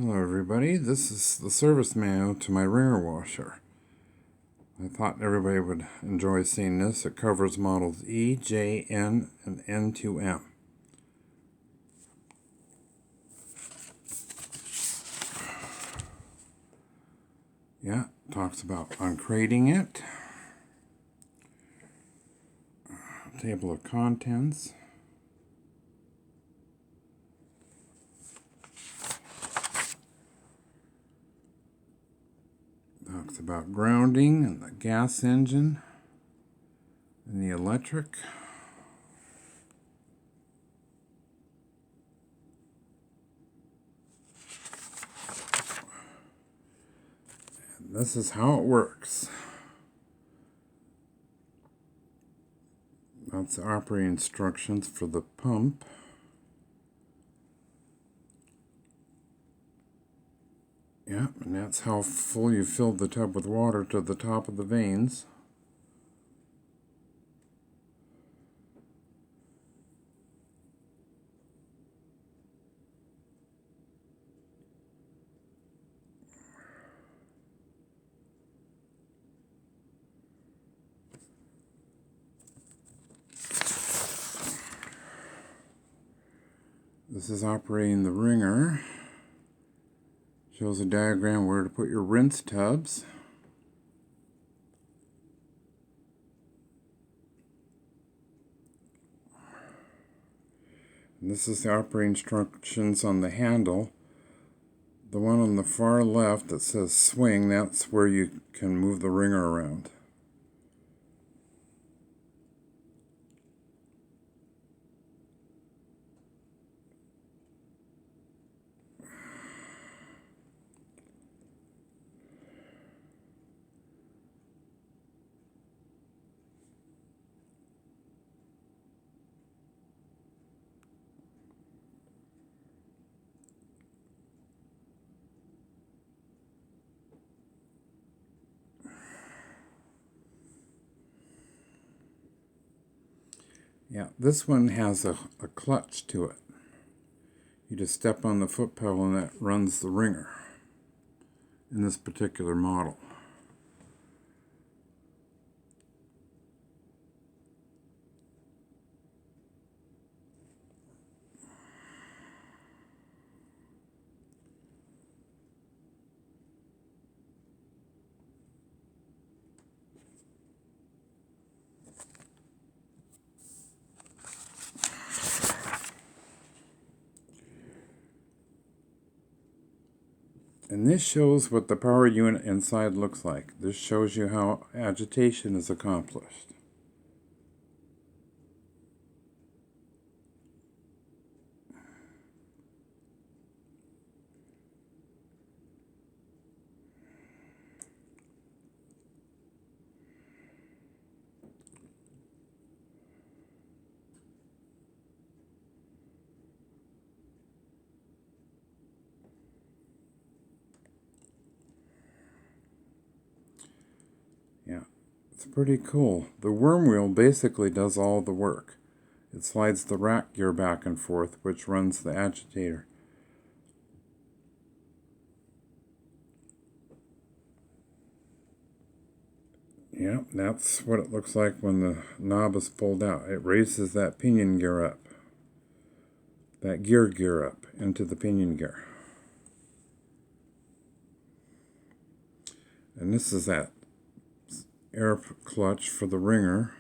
Hello everybody, this is the service manual to my Wringer washer. I thought everybody would enjoy seeing this. It covers models E, J, N, and N2M. Yeah, talks about uncrating it. Table of contents. Talks about grounding and the gas engine and the electric. And this is how it works. That's the operating instructions for the pump. Yeah, and that's how full you fill the tub with water to the top of the vanes. This is operating the Wringer. Shows a diagram where to put your rinse tubs. And this is the operating instructions on the handle. The one on the far left that says swing, that's where you can move the Wringer around. Yeah, this one has a clutch to it. You just step on the foot pedal and that runs the Wringer in this particular model. And this shows what the power unit inside looks like. This shows you how agitation is accomplished. Yeah, it's pretty cool. The worm wheel basically does all the work. It slides the rack gear back and forth, which runs the agitator. Yeah, that's what it looks like when the knob is pulled out. It raises that pinion gear up, that gear up into the pinion gear. And this is that air clutch for the Wringer.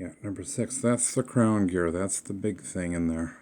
Yeah, number 6, that's the crown gear. That's the big thing in there.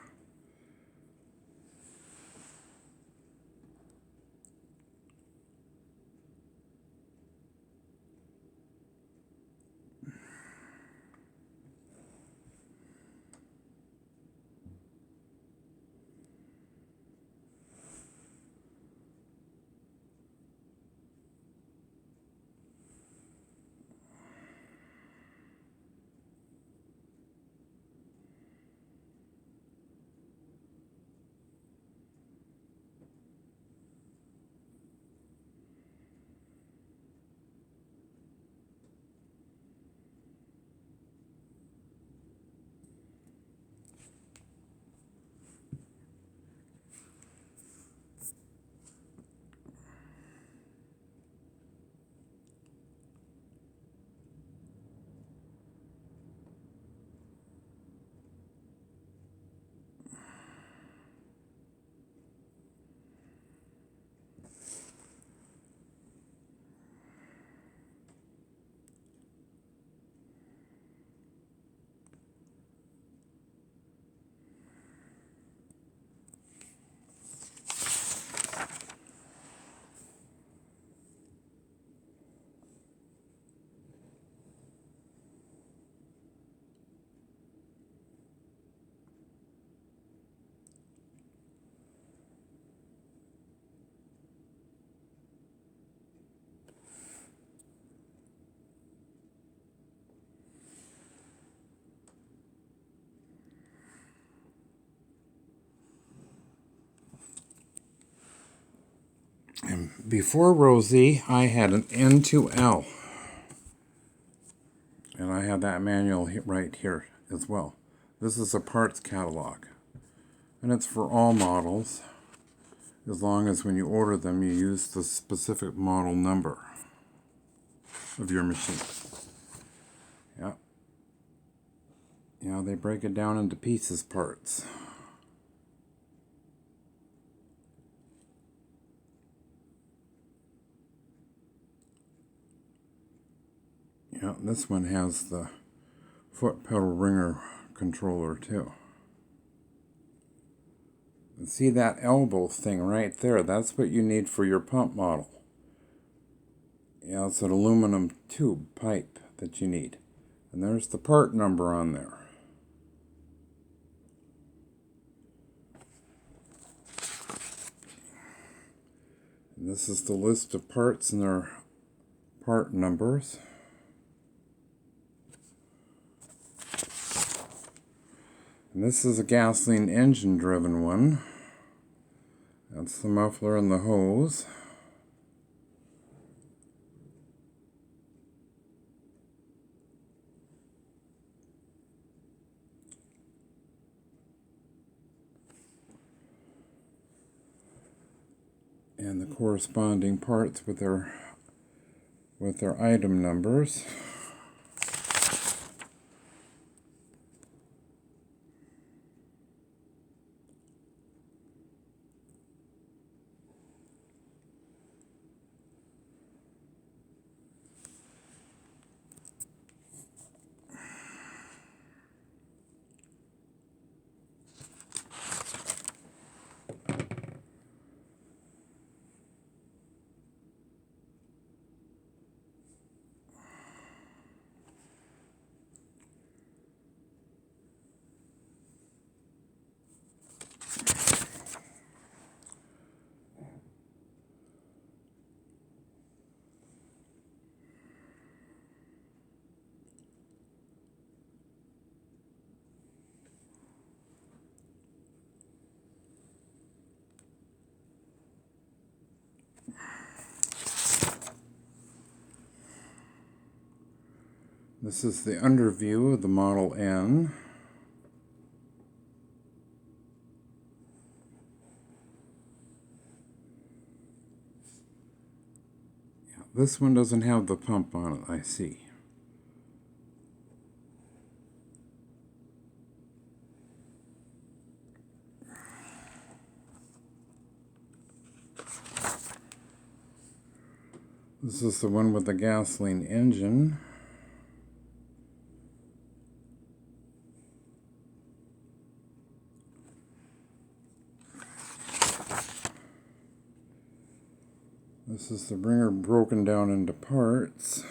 And before Rosie, I had an N2L. And I have that manual right here as well. This is a parts catalog. And it's for all models, as long as when you order them, you use the specific model number of your machine. Yeah. Yeah, they break it down into pieces parts. Yeah, this one has the foot pedal Wringer controller too. And see that elbow thing right there? That's what you need for your pump model. Yeah, it's an aluminum tube pipe that you need. And there's the part number on there. And this is the list of parts and their part numbers. And this is a gasoline engine driven one. That's the muffler and the hose. And the corresponding parts with their item numbers. This is the underview of the Model N. Yeah, this one doesn't have the pump on it, I see. This is the one with the gasoline engine. This is the Wringer broken down into parts.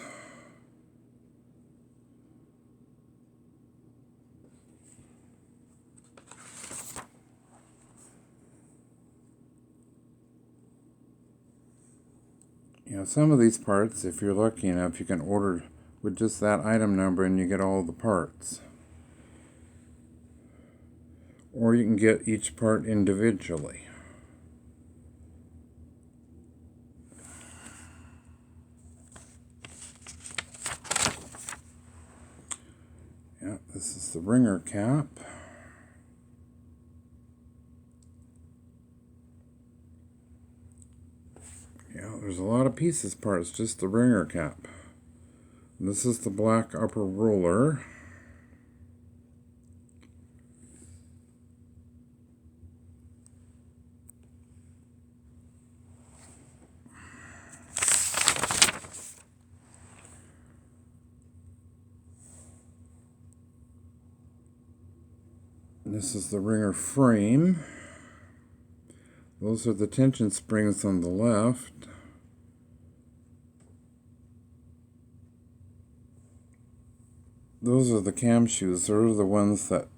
You know, some of these parts, if you're lucky enough, you can order with just that item number and you get all the parts. Or you can get each part individually. Yeah, this is the Wringer cap. Yeah, there's a lot of pieces parts, just the Wringer cap. And this is the black upper roller. And this is the Wringer frame. Those are the tension springs on the left. Those are the cam shoes. Those are the ones that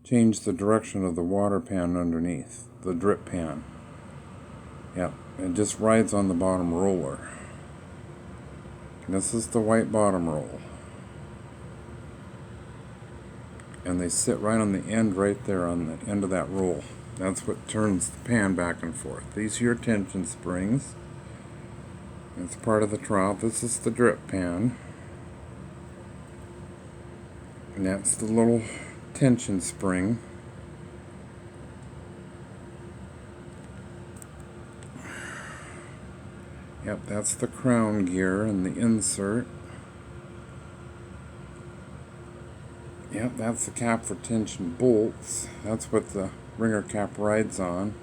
change the direction of the water pan underneath, the drip pan. Yeah, it just rides on the bottom roller. And this is the white bottom roll. And they sit right on the end, right there on the end of that roll. That's what turns the pan back and forth. These are your tension springs. It's part of the trough. This is the drip pan. And that's the little tension spring. Yep, that's the crown gear and the insert. Yep, that's the cap for tension bolts. That's what the Wringer cap rides on.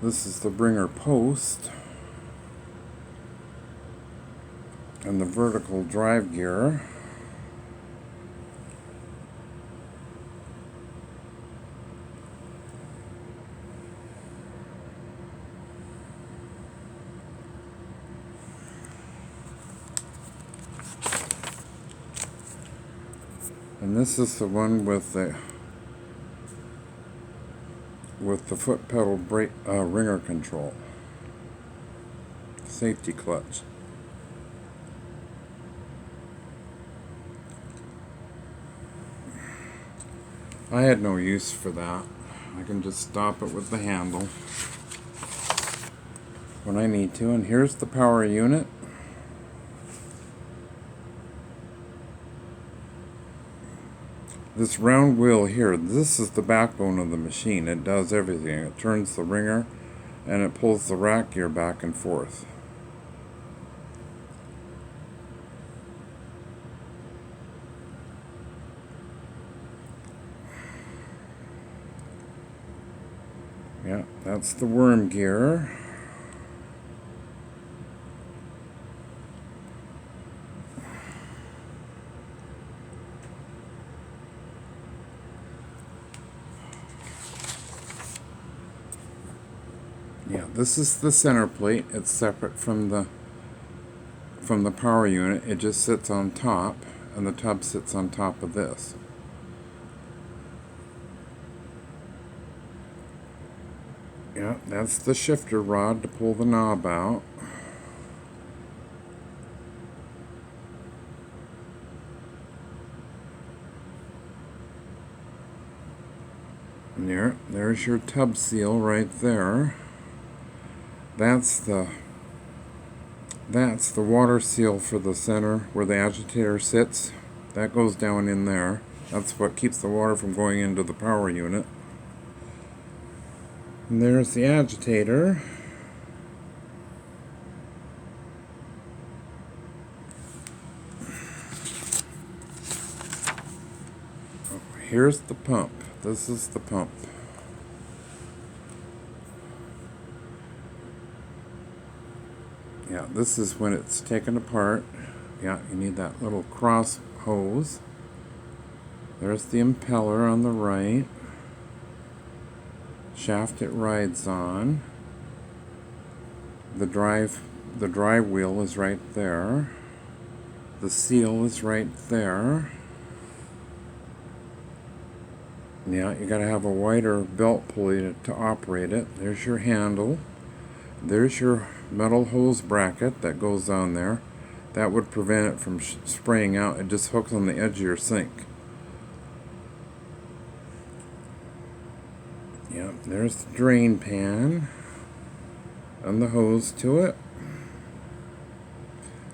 This is the Wringer post. And the vertical drive gear. And this is the one with the foot pedal brake Wringer control. Safety clutch. I had no use for that. I can just stop it with the handle when I need to. And here's the power unit. This round wheel here, this is the backbone of the machine. It does everything. It turns the Wringer and it pulls the rack gear back and forth. Yeah, that's the worm gear. Yeah, this is the center plate. It's separate from the power unit. It just sits on top, and the tub sits on top of this. Yeah, that's the shifter rod to pull the knob out. And there's your tub seal right there. That's the water seal for the center where the agitator sits. That goes down in there. That's what keeps the water from going into the power unit. And there's the agitator. Here's the pump. This is the pump. Yeah, this is when it's taken apart. Yeah, you need that little cross hose. There's the impeller on the right. shaft it rides on. The drive wheel is right there. The seal is right there. Yeah, you gotta have a wider belt pulley to operate it. There's your handle. There's your metal hose bracket that goes on there. That would prevent it from spraying out. It just hooks on the edge of your sink. Yeah, there's the drain pan and the hose to it.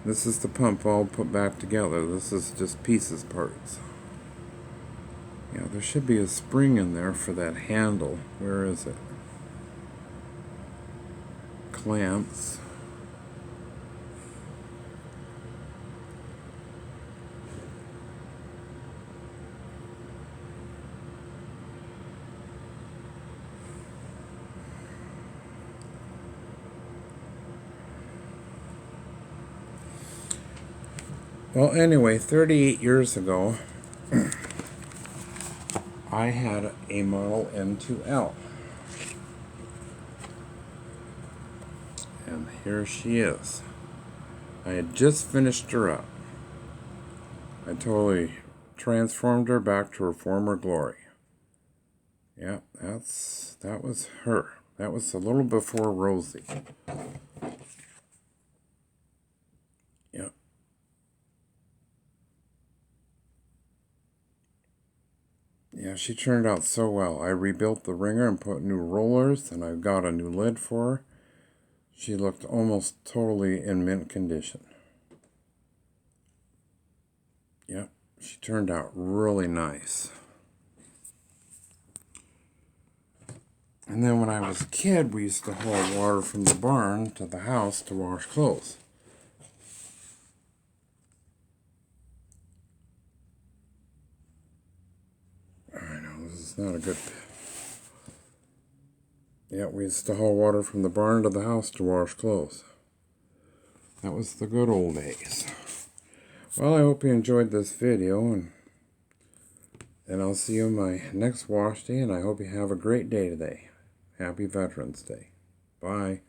This is the pump all put back together. This is just pieces parts. Yeah, there should be a spring in there for that handle. Where is it? Clamps. Well, anyway, 38 years ago, I had a Model N2L. And here she is. I had just finished her up. I totally transformed her back to her former glory. Yeah, that was her. That was a little before Rosie. Yeah. Yeah, she turned out so well. I rebuilt the Wringer and put new rollers, and I got a new lid for her. She looked almost totally in mint condition. Yeah, she turned out really nice. And then when I was a kid, we used to haul water from the barn to the house to wash clothes. I know, this is not a good... Yeah, we used to haul water from the barn to the house to wash clothes. That was the good old days. Well, I hope you enjoyed this video, and I'll see you on my next wash day, and I hope you have a great day today. Happy Veterans Day. Bye.